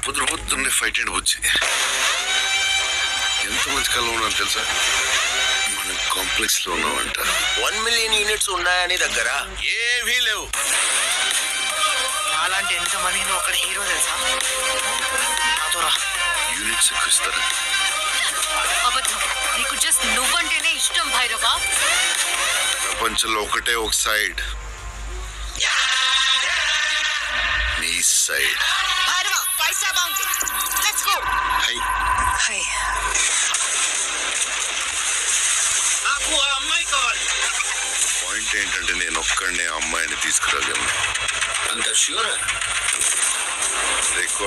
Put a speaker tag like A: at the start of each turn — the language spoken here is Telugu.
A: పొద్దున్నే ఫైట్ అండ్ వచ్చి ఎంత మంచి కాలం ఉన్నాను తెలుసా. మనం కాంప్లెక్స్ లో ఉన్నామంట.
B: 1 మిలియన్ యూనిట్స్ ఉన్నాయని దగ్గర
A: ఏమీ లేవు.
C: అలాంటి ఎంతమందికి నువ్వు అక్కడ హీరో తెలుసా. నాతోరా
A: యూనిట్స్ ఎక్కువ ఇస్తారా?
D: అబద్ధం. నీకు జస్ట్ నువ్వంటేనే ఇష్టం భైరవా.
A: ప్రపంచంలో ఒకటే ఒక సైడ్, నీ side.
C: Bhairava Paisa bounty. Let's go.
A: High
C: high
B: నాకు ఆ అమ్మాయి కావాలి.
A: పాయింట్ ఏంటంటే నేను ఒక్కడనే అమ్మాయిని తీసుకురాగలను.
B: అంత ష్యూర్?
A: రికార్డ్